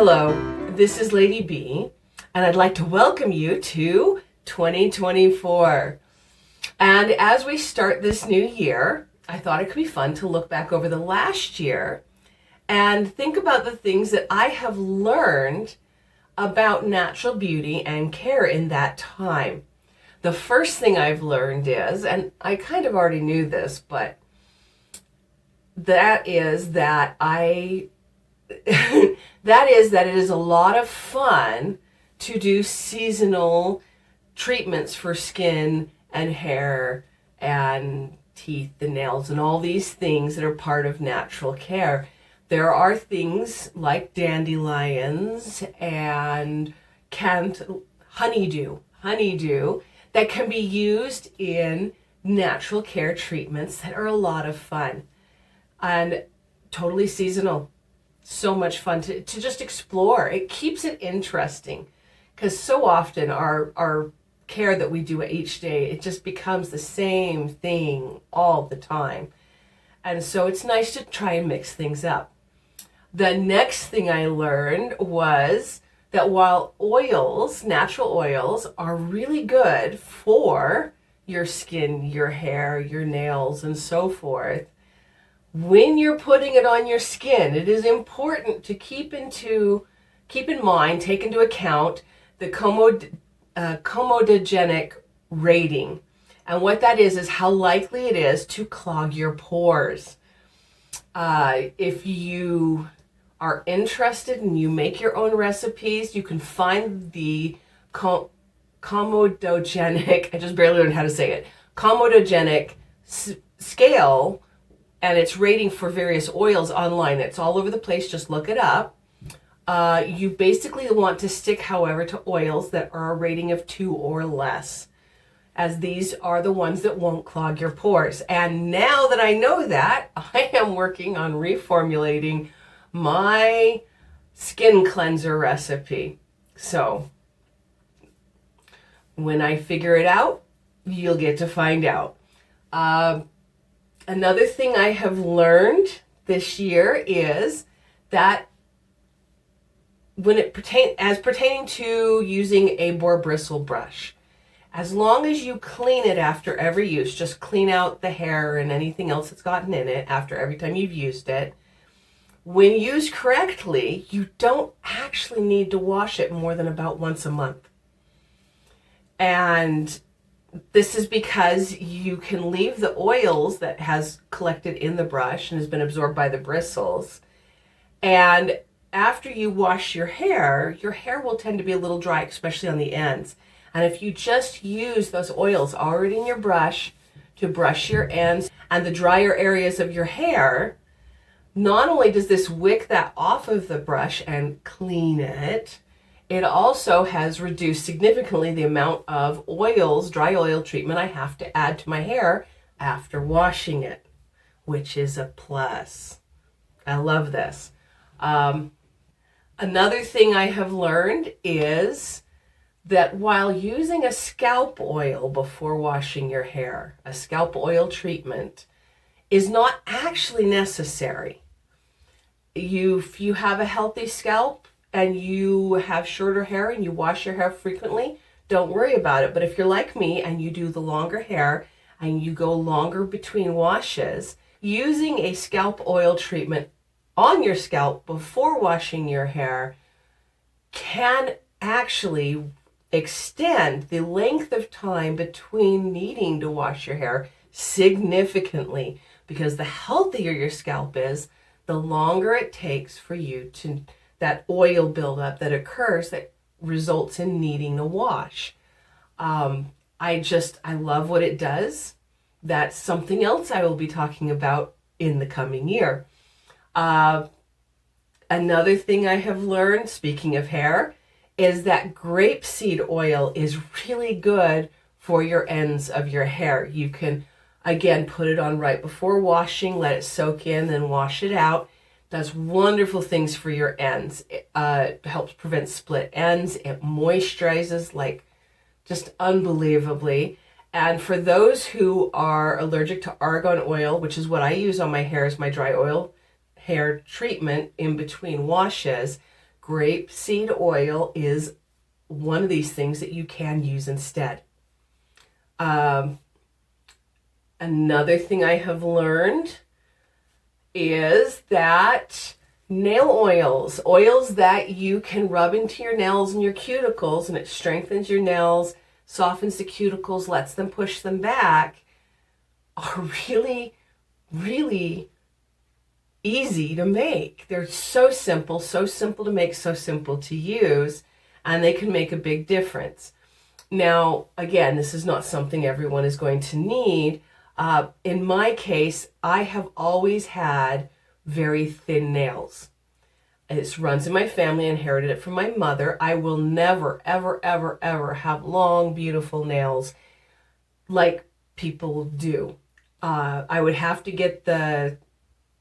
Hello, this is Lady B, and I'd like to welcome you to 2024. And as we start this new year, I thought it could be fun to look back over the last year and think about the things that I have learned about natural beauty and care in that time. The first thing I've learned is, and I kind of already knew this, but that is that it is a lot of fun to do seasonal treatments for skin and hair and teeth and nails and all these things that are part of natural care. There are things like dandelions and honeydew that can be used in natural care treatments that are a lot of fun and totally seasonal. So much fun to just explore. It keeps it interesting because so often our care that we do each day, it just becomes the same thing all the time. And so it's nice to try and mix things up. The next thing I learned was that while natural oils are really good for your skin, your hair, your nails, and so forth, when you're putting it on your skin, it is important to keep in mind, take into account the comedogenic rating. And what that is how likely it is to clog your pores. If you are interested and you make your own recipes, you can find the comedogenic, I just barely learned how to say it, comedogenic scale, and its rating for various oils online. It's all over the place. Just look it up. You basically want to stick, however, to oils that are a rating of 2 or less, as these are the ones that won't clog your pores. And now that I know that, I am working on reformulating my skin cleanser recipe. So when I figure it out, you'll get to find out. Another thing I have learned this year is that pertaining to using a boar bristle brush, as long as you clean it after every use, just clean out the hair and anything else that's gotten in it after every time you've used it. When used correctly, you don't actually need to wash it more than about once a month. And this is because you can leave the oils that has collected in the brush and has been absorbed by the bristles. And after you wash your hair will tend to be a little dry, especially on the ends. And if you just use those oils already in your brush to brush your ends and the drier areas of your hair, not only does this wick that off of the brush and clean it, it also has reduced significantly the amount of dry oil treatment I have to add to my hair after washing it, which is a plus. I love this. Another thing I have learned is that while using a scalp oil before washing your hair, a scalp oil treatment is not actually necessary. If you have a healthy scalp, and you have shorter hair and you wash your hair frequently, don't worry about it. But if you're like me and you do the longer hair and you go longer between washes, using a scalp oil treatment on your scalp before washing your hair can actually extend the length of time between needing to wash your hair significantly, because the healthier your scalp is, the longer it takes for you to that oil buildup that occurs that results in needing a wash. I love what it does. That's something else I will be talking about in the coming year. Another thing I have learned, speaking of hair, is that grapeseed oil is really good for your ends of your hair. You can, again, put it on right before washing, let it soak in, then wash it out. Does wonderful things for your ends. It helps prevent split ends. It moisturizes just unbelievably. And for those who are allergic to argan oil, which is what I use on my hair as my dry oil hair treatment in between washes, grapeseed oil is one of these things that you can use instead. Another thing I have learned is that nail oils that you can rub into your nails and your cuticles, and it strengthens your nails, softens the cuticles, lets them push them back, are really, really easy to make. They're so simple to make, so simple to use, and they can make a big difference. Now, again, this is not something everyone is going to need. In my case, I have always had very thin nails. It runs in my family. I inherited it from my mother. I will never, ever, ever, ever have long, beautiful nails like people do. I would have to get the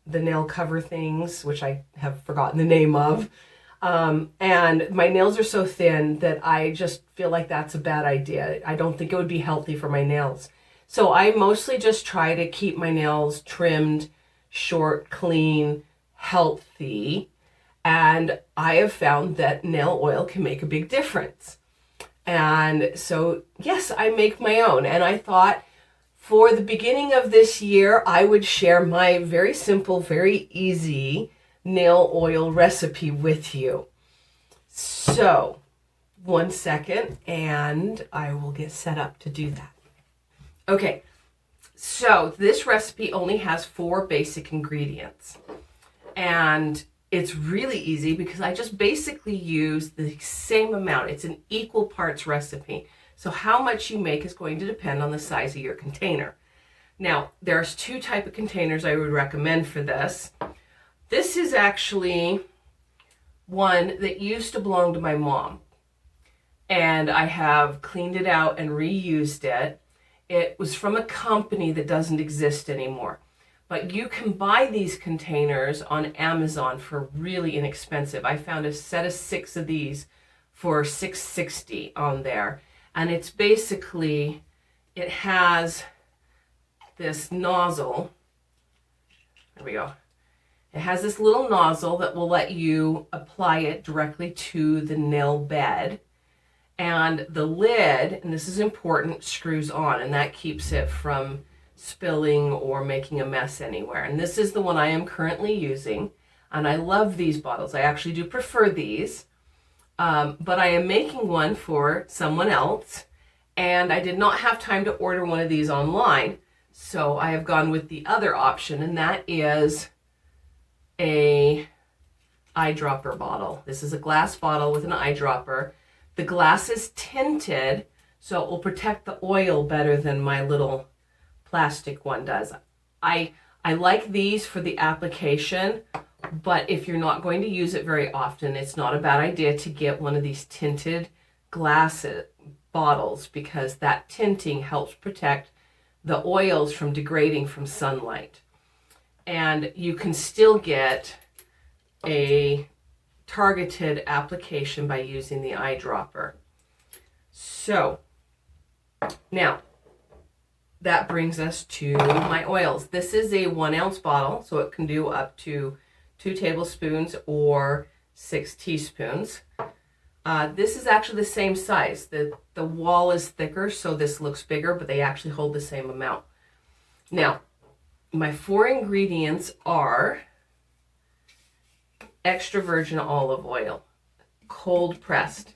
nail cover things, which I have forgotten the name of. And my nails are so thin that I just feel like that's a bad idea. I don't think it would be healthy for my nails. So I mostly just try to keep my nails trimmed, short, clean, healthy. And I have found that nail oil can make a big difference. And so, yes, I make my own. And I thought for the beginning of this year, I would share my very simple, very easy nail oil recipe with you. So, 1 second, and I will get set up to do that. Okay, so this recipe only has 4 basic ingredients. And it's really easy because I just basically use the same amount. It's an equal parts recipe. So how much you make is going to depend on the size of your container. Now, there's 2 types of containers I would recommend for this. This is actually one that used to belong to my mom. And I have cleaned it out and reused it. It was from a company that doesn't exist anymore. But you can buy these containers on Amazon for really inexpensive. I found a set of 6 of these for $6.60 on there. And it's basically, it has this nozzle. There we go. It has this little nozzle that will let you apply it directly to the nail bed. And the lid, and this is important, screws on, and that keeps it from spilling or making a mess anywhere. And this is the one I am currently using, and I love these bottles. I actually do prefer these, but I am making one for someone else, and I did not have time to order one of these online, so I have gone with the other option, and that is a eyedropper bottle. This is a glass bottle with an eyedropper. The glass is tinted, so it will protect the oil better than my little plastic one does. I like these for the application, but if you're not going to use it very often, it's not a bad idea to get one of these tinted glass bottles, because that tinting helps protect the oils from degrading from sunlight. And you can still get a targeted application by using the eyedropper. So now that brings us to my oils. This is a 1 ounce bottle, so it can do up to 2 tablespoons or 6 teaspoons. This is actually the same size. The wall is thicker, so this looks bigger, but they actually hold the same amount. Now, my 4 ingredients are extra virgin olive oil, cold pressed.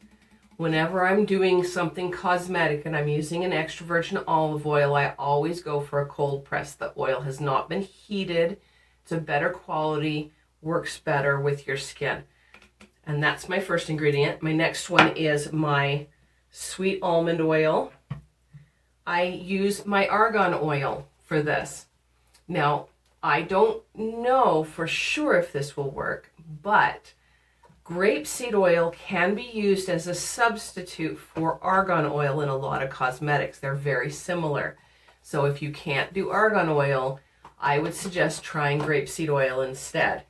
Whenever I'm doing something cosmetic and I'm using an extra virgin olive oil, I always go for a cold press. The oil has not been heated. It's a better quality, works better with your skin. And that's my first ingredient. My next one is my sweet almond oil. I use my argan oil for this. Now, I don't know for sure if this will work, but grapeseed oil can be used as a substitute for argan oil in a lot of cosmetics. They're very similar. So if you can't do argan oil, I would suggest trying grapeseed oil instead.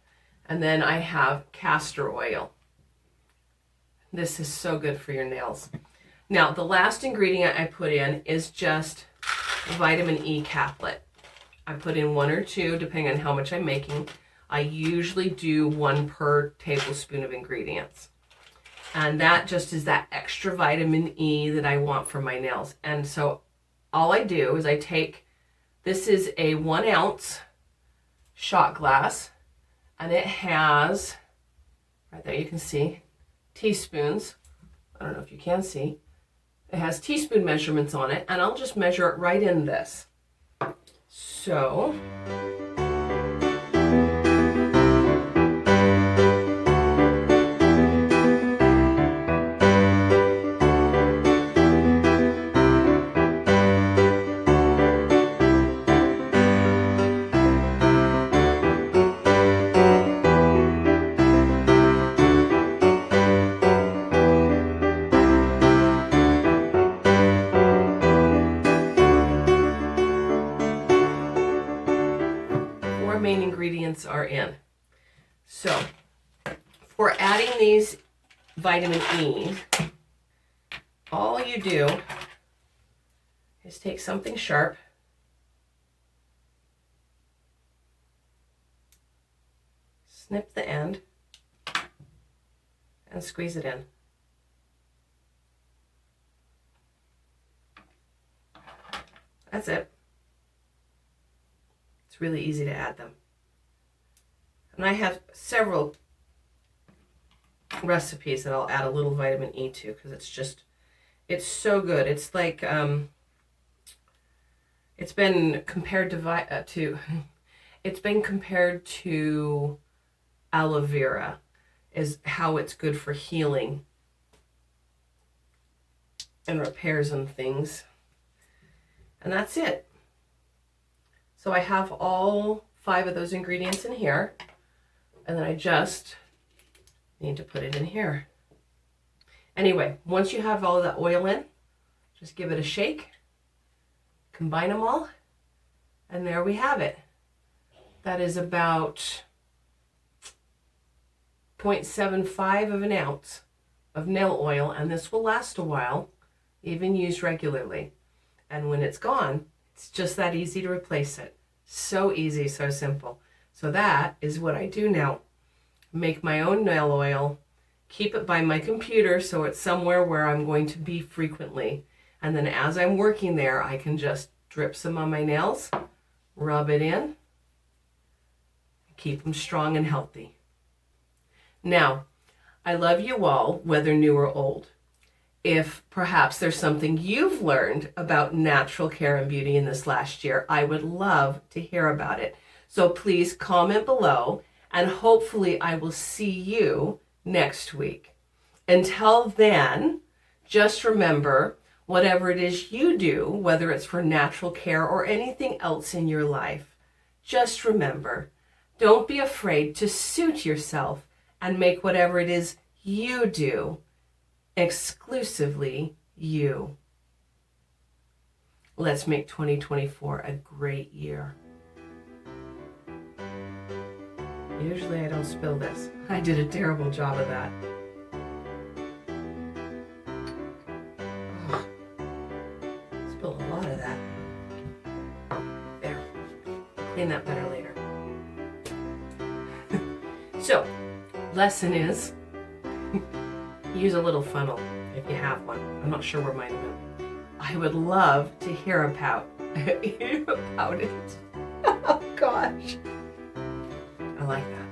And then I have castor oil. This is so good for your nails. Now, the last ingredient I put in is just vitamin E caplet. I put in 1 or 2, depending on how much I'm making. I usually do 1 per tablespoon of ingredients. And that just is that extra vitamin E that I want for my nails. And so all I do is I take, this is a 1 ounce shot glass, and it has, right there you can see, teaspoons. I don't know if you can see. It has teaspoon measurements on it, and I'll just measure it right in this. So, main ingredients are in. So for adding these vitamin E, all you do is take something sharp, snip the end, and squeeze it in. That's it. It's really easy to add them. And I have several recipes that I'll add a little vitamin E to, because it's so good. It's like, it's been compared to aloe vera, is how it's good for healing and repairs and things. And that's it. So I have all 5 of those ingredients in here, and then I just need to put it in here. Anyway, once you have all of that oil in, just give it a shake, combine them all, and there we have it. That is about 0.75 of an ounce of nail oil, and this will last a while, even used regularly. And when it's gone, it's just that easy to replace it. So easy, so simple. So that is what I do now. Make my own nail oil, keep it by my computer so it's somewhere where I'm going to be frequently. And then as I'm working there, I can just drip some on my nails, rub it in, keep them strong and healthy. Now, I love you all, whether new or old. If perhaps there's something you've learned about natural care and beauty in this last year, I would love to hear about it. So please comment below, and hopefully I will see you next week. Until then, just remember, whatever it is you do, whether it's for natural care or anything else in your life, just remember, don't be afraid to suit yourself and make whatever it is you do exclusively you. Let's make 2024 a great year. Usually I don't spill this. I did a terrible job of that. Oh, spilled a lot of that. There. Clean that better later. So, lesson is, use a little funnel if you have one. I'm not sure where mine went. I would love to hear about it. Oh gosh. I like that.